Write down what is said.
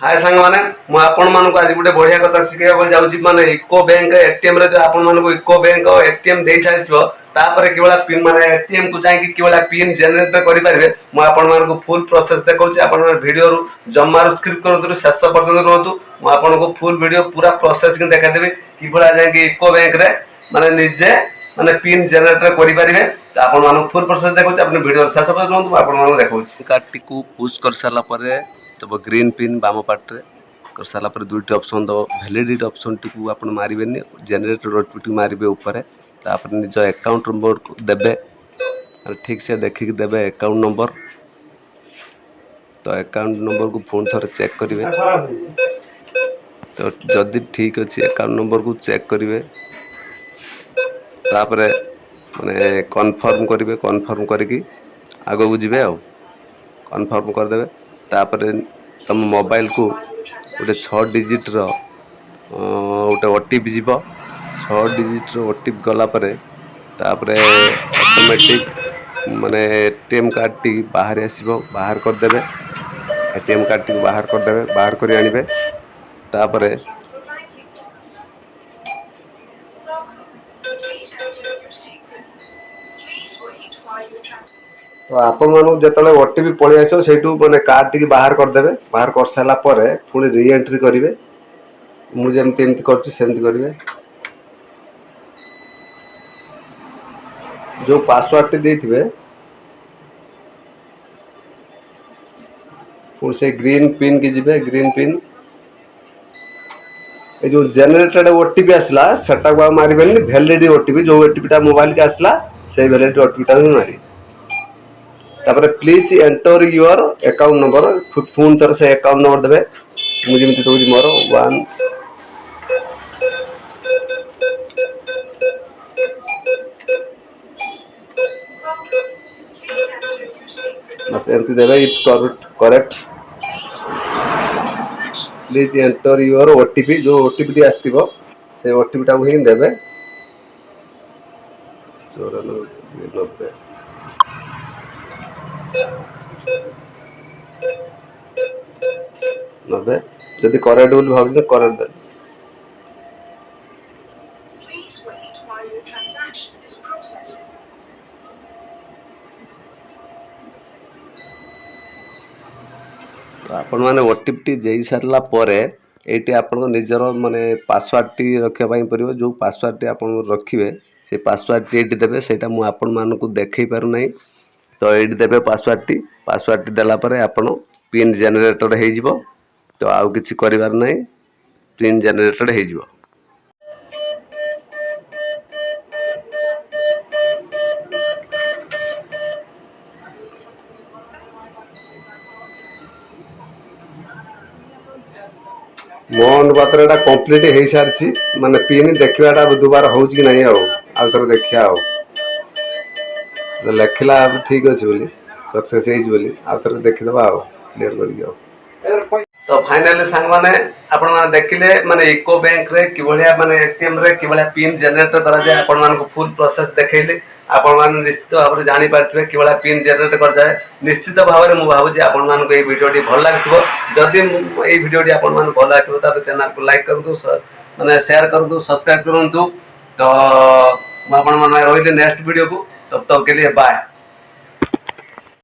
हाय सांग माने मु आपण मानको आज गुटे बढ़िया कथा शिखेबा जाउची माने इको बैंक एटीएम रे जो आपण मानको इको बैंक एटीएम देई सारिछो तापर केवला पिन माने एटीएम को जाई कि केवला पिन जनरेट करि पारिबे मु आपण मानको फुल प्रोसेस देखौची आपण वीडियो रु जम्मा स्क्रिप्ट करतु शेष पर्यंत रहतु मु आपण को फुल वीडियो पूरा प्रोसेस कि देखा देबे कि भला जाई कि इको बैंक रे माने निजे माने पिन जनरेट करि पारिबे त आपण मानको फुल प्रोसेस देखौची आपण वीडियो शेष पर्यंत रहतु आपण मानको देखौची कार्ड टी को पुश कर साला परे तब ग्रीन पिन बाम पार्टे कर सारा पर दुईट ऑप्शन दब वैलिडिटी ऑप्शन टी को आप मारे जनरेटर ओटीपी मारे ऊपर तापर निज अकाउंट नंबर देवे ठीक से देखिक देवे अकाउंट नंबर तो अकाउंट नंबर को पुणी थोड़े चेक करेंगे तो जदि ठीक अच्छे अकाउंट नंबर को चेक करेंगे तापर माने कन्फर्म करेंगे कन्फर्म करके आगे को जीवे कन्फर्म करदे तापर तुम मोबाइल को गोटे 6 डिजिट रो गोटे ओटीपी जीव 6 डिजिट रो ओटीपी गला परे तापरे ऑटोमेटिक माने एटीएम कार्ड टी बाहर आसीबो बाहर कर देबे एटीएम कार्ड टी बाहर कर देबे बाहर करी आनिबे तापरे तो आपण मानु जतले ओटीपी पळि आसो सेटू माने कार्ड टी बाहर कर देबे बाहर कर साला परे पुनी री एंट्री करिवे मु जेमति एमति करछि सेमति करिवे जो पासवर्ड टी देथिबे पुनी से ग्रीन पिन की जिबे ग्रीन पिन ए जो जनरेटेड ओटीपी आसला सेटा को मारिबेनी वैलिडिटी ओटीपी जो ओटीपी ता मोबाइल के आसला से वैलिडिटी ओटीपी ता मारी तापर please enter your account number phone तर से अकाउंट नंबर देबे मुझे मिति तो मोर 1 बस एमती देबे it correct please enter your OTP जो ओटीपी टी आस्तिबो से ओटीपी टा ही देबे 9490 90 जदि करेक्ट बोल भाव करेक्ट दे तो आपण माने ओटीपी टी जेई सारला परे एटी आपण निजर माने पासवर्ड टी रखिया पई परिबो जो पासवर्ड टी आपण रखिबे से पासवर्ड टी एटी देबे सेटा मु आपण मानकु देखै पारु नै तो एटी देबे पासवर्ड टी देला परे आपण पिन जनरेटर हे जिवो तो आउ किछि करिवार नै पिन जनरेटर हे जिवो मो अनुपात एटा कंप्लीट हो सारी माने पिन देखा दुबार हो कि नहीं आउ थोड़ा देखिया लिखला ठीक अच्छे बोली सक्सेस आउ थोड़ा देखीदे क्लीयर कर तो फाइनली सांग माने आपण माने देखिले माने इको बैंक रे कि भलिया माने एटीएम रे कि भलिया पिन जनरेट करा जाय आपण मान को फुल प्रोसेस देखैले आपण मान निश्चित भाव रे जानि पारथिबे कि भलिया पिन जनरेट कर जाय निश्चित भाव रे मु भाबु जे आपण मान को ए वीडियो टी भल लागथिबो जदि ए वीडियो टी आपण मान भल लागथिबो त चैनल को लाइक करदु माने शेयर करदु सब्सक्राइब करंतु तो आपण मान रहिले नेक्स्ट वीडियो को तब तक के लिए बाय।